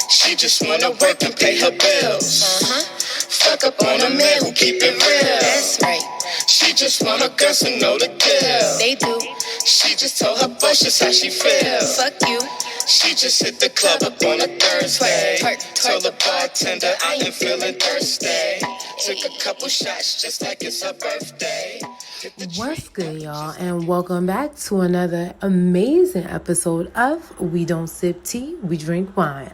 She just wanna work and pay her bills. Fuck up on a man who keep it real. That's right. She just want a girl to know the deal. They do. She just told her boss just how she feel. Fuck you. She just hit the club up on a Thursday. Twerk, twerk, Told the bartender I ain't feeling thirsty. Took a couple shots just like it's her birthday. What's good, y'all, and welcome back to another amazing episode of We Don't Sip Tea, We Drink Wine.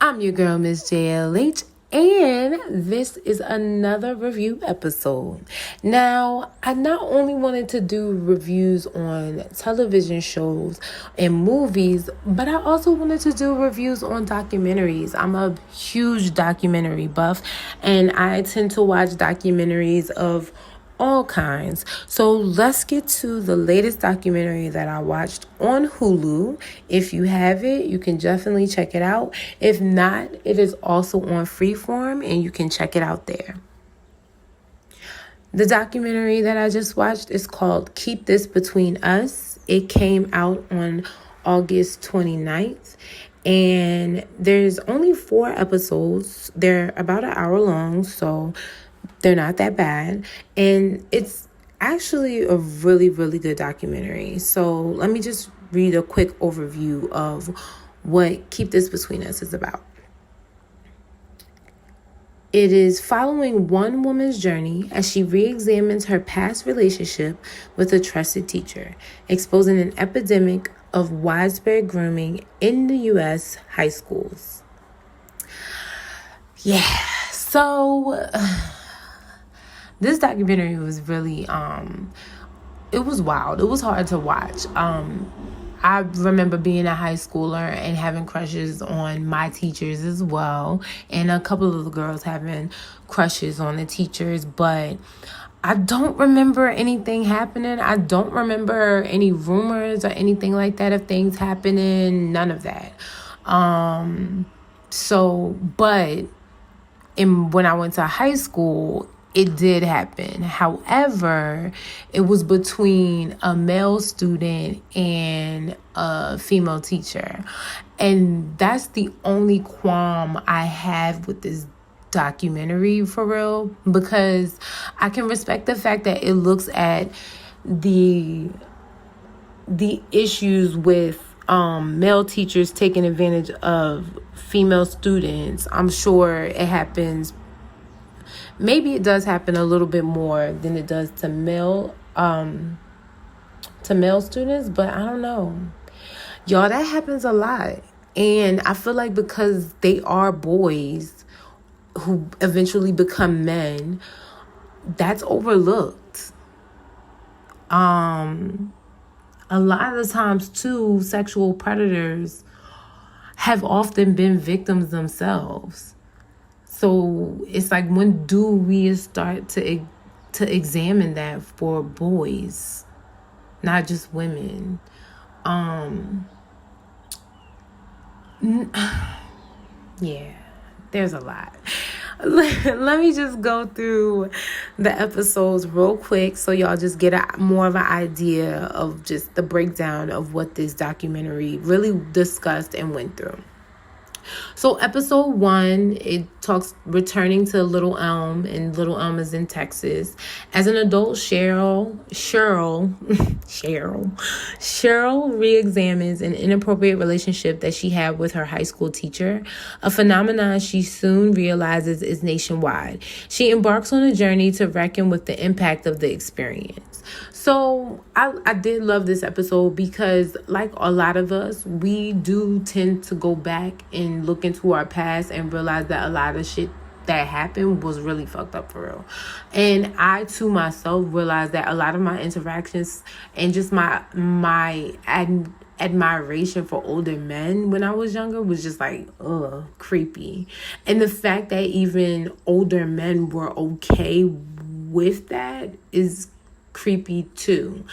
I'm your girl, Miss JLH, and this is another review episode. Now, I not only wanted to do reviews on television shows and movies, but I also wanted to do reviews on documentaries. I'm a huge documentary buff, and I tend to watch documentaries of all kinds. So let's get to the latest documentary that I watched on Hulu. If you have it, you can definitely check it out. If not, it is also on Freeform and you can check it out there. The documentary that I just watched is called Keep This Between Us. It came out on August 29th. And there's only 4 episodes. They're about an hour long, so they're not that bad. And it's actually a really, really good documentary. So let me just read a quick overview of what Keep This Between Us is about. It is following one woman's journey as she reexamines her past relationship with a trusted teacher, exposing an epidemic of widespread grooming in the U.S. high schools. Yeah, so this documentary was really, it was wild. It was hard to watch. I remember being a high schooler and having crushes on my teachers as well. And a couple of the girls having crushes on the teachers. But I don't remember anything happening. I don't remember any rumors or anything like that of things happening. None of that. When I went to high school, it did happen. However, it was between a male student and a female teacher. And that's the only qualm I have with this documentary, for real, because I can respect the fact that it looks at the issues with male teachers taking advantage of female students. I'm sure it happens. Maybe it does happen a little bit more than it does to male students, but I don't know. Y'all, that happens a lot. And I feel like because they are boys who eventually become men, that's overlooked. A lot of the times too, sexual predators have often been victims themselves. So it's like, when do we start to examine that for boys, not just women? Yeah, there's a lot. Let me just go through the episodes real quick so y'all just get more of an idea of just the breakdown of what this documentary really discussed and went through. So episode 1, it talks returning to Little Elm, and Little Elm is in Texas. As an adult, Cheryl reexamines an inappropriate relationship that she had with her high school teacher, a phenomenon she soon realizes is nationwide. She embarks on a journey to reckon with the impact of the experience. So I did love this episode because, like a lot of us, we do tend to go back and look into our past and realize that a lot of shit that happened was really fucked up for real. And I, too, myself, realized that a lot of my interactions and just my admiration for older men when I was younger was just like, creepy. And the fact that even older men were okay with that is creepy too.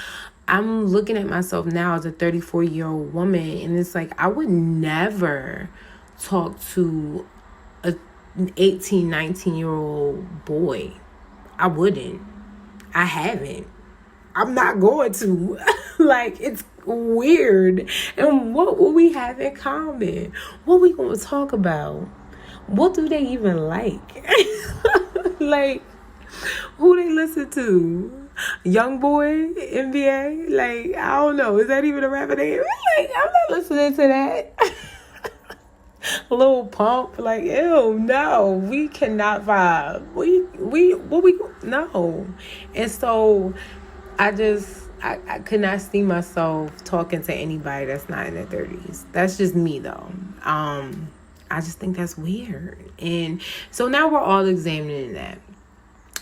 I'm looking at myself now as a 34-year-old woman, and it's like, I would never talk to an 18, 19-year-old boy. I wouldn't. I haven't. I'm not going to. Like, it's weird. And what will we have in common? What we gonna talk about? What do they even like? Like, who they listen to? Young Boy, NBA? Like, I don't know. Is that even a rapper name? Like, I'm not listening to that. Lil Pump, like, ew, no, we cannot vibe. No. And so I could not see myself talking to anybody that's not in their 30s. That's just me, though. I just think that's weird. And so now we're all examining that.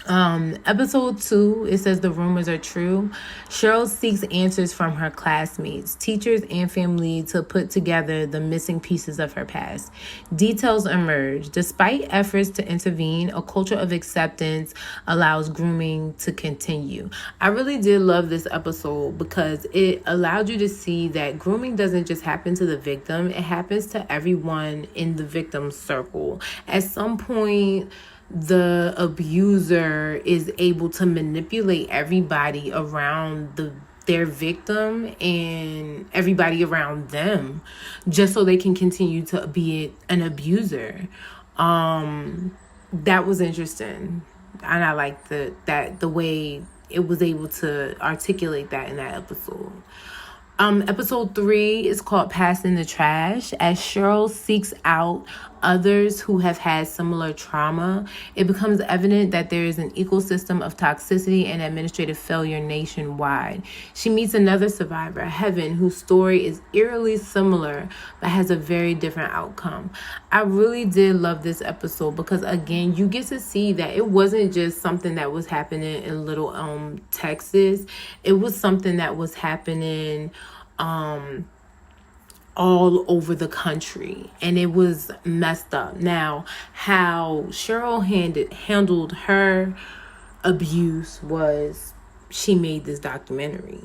Episode 2, it says the rumors are true. Cheryl seeks answers from her classmates, teachers, and family to put together the missing pieces of her past. Details emerge. Despite efforts to intervene, a culture of acceptance allows grooming to continue. I really did love this episode because it allowed you to see that grooming doesn't just happen to the victim, it happens to everyone in the victim's circle. At some point, the abuser is able to manipulate everybody around their victim and everybody around them just so they can continue to be an abuser. That was interesting, and I liked the way it was able to articulate that in that episode. Episode 3 is called Passing the Trash. As Cheryl seeks out others who have had similar trauma, it becomes evident that there is an ecosystem of toxicity and administrative failure nationwide. She meets another survivor, Heaven, whose story is eerily similar but has a very different outcome. I really did love this episode because, again, you get to see that it wasn't just something that was happening in Little Elm, Texas. It was something that was happening all over the country, and it was messed up. Now, how Cheryl handled her abuse was she made this documentary,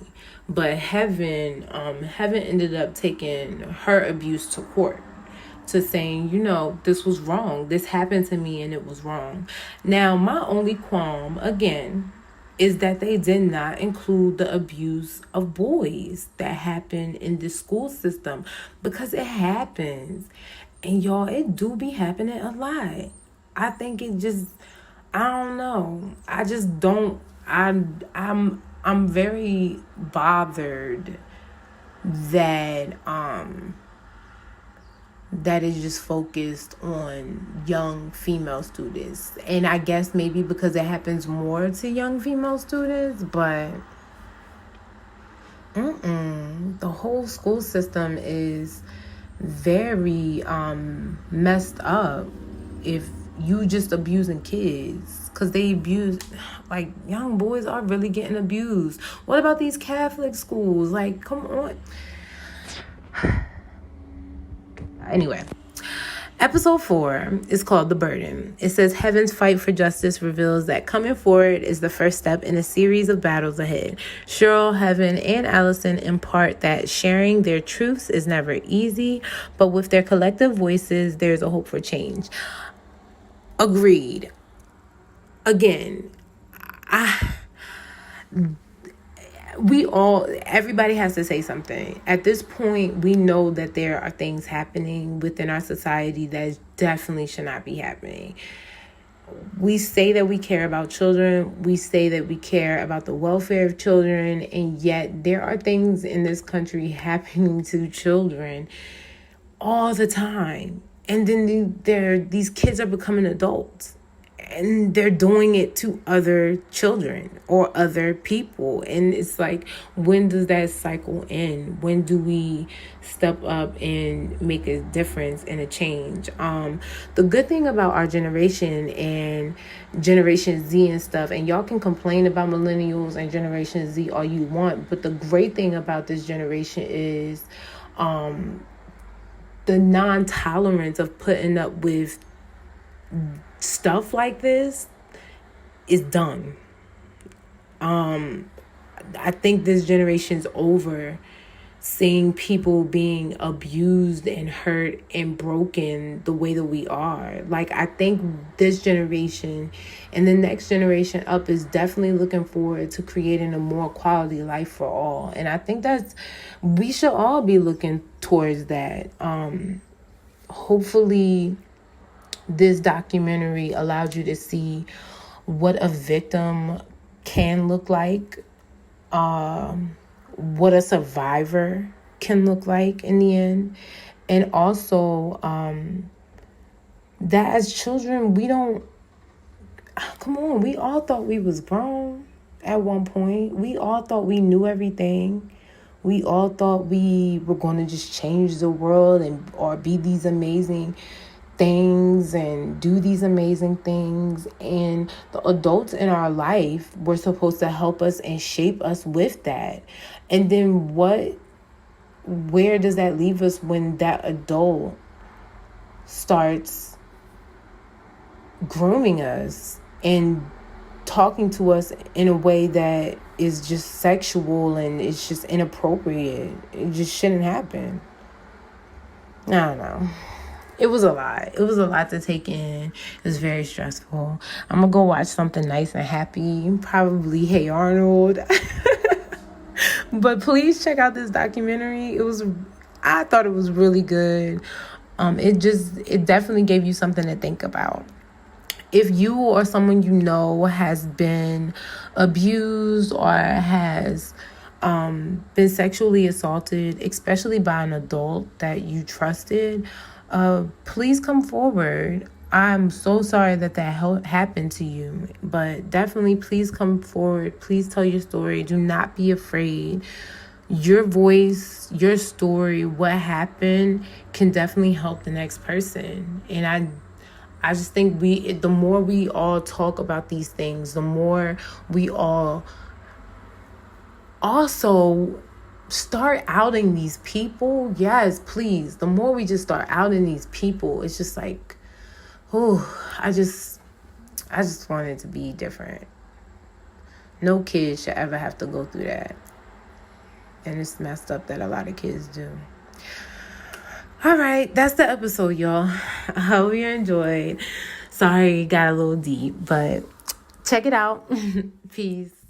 but Heaven ended up taking her abuse to court, to saying, this was wrong, this happened to me and it was wrong. Now, my only qualm, again, is that they did not include the abuse of boys that happened in the school system, because it happens. And y'all, it do be happening a lot. I think it just, I don't know. I just don't, I'm very bothered that, that is just focused on young female students. And I guess maybe because it happens more to young female students, but the whole school system is very messed up if you just abusing kids, because they abuse, like, young boys are really getting abused. What about these Catholic schools? Like, come on. Anyway, episode 4 is called The Burden. It says Heaven's fight for justice reveals that coming forward is the first step in a series of battles ahead. Cheryl, Heaven, and Allison impart that sharing their truths is never easy, but with their collective voices, there's a hope for change. Agreed. Again, everybody has to say something. At this point, we know that there are things happening within our society that definitely should not be happening. We say that we care about children. We say that we care about the welfare of children. And yet there are things in this country happening to children all the time. And then these kids are becoming adults. And they're doing it to other children or other people. And it's like, when does that cycle end? When do we step up and make a difference and a change? The good thing about our generation and Generation Z and stuff, and y'all can complain about millennials and Generation Z all you want, but the great thing about this generation is the non-tolerance of putting up with stuff like this is done. I think this generation's over seeing people being abused and hurt and broken the way that we are. Like, I think this generation and the next generation up is definitely looking forward to creating a more quality life for all. And I think we should all be looking towards that. Hopefully this documentary allowed you to see what a victim can look like, what a survivor can look like in the end. And also, that as children, we don't, come on, we all thought we was grown at one point. We all thought we knew everything. We all thought we were going to just change the world or be these amazing things and do these amazing things. And the adults in our life were supposed to help us and shape us with that. And then where does that leave us when that adult starts grooming us and talking to us in a way that is just sexual and it's just inappropriate? It just shouldn't happen. I don't know. It was a lot. It was a lot to take in. It was very stressful. I'm going to go watch something nice and happy. Probably Hey Arnold. But please check out this documentary. I thought it was really good. It definitely gave you something to think about. If you or someone you know has been abused or has been sexually assaulted, especially by an adult that you trusted, please come forward. I'm so sorry that happened to you, but definitely please come forward. Please tell your story. Do not be afraid. Your voice, your story, what happened can definitely help the next person. And I just think the more we all talk about these things, the more we all also start outing these people. Yes, please. The more we just start outing these people, it's just like, I just want it to be different. No kid should ever have to go through that. And it's messed up that a lot of kids do. All right, that's the episode, y'all. I hope you enjoyed. Sorry, got a little deep, but check it out. Peace.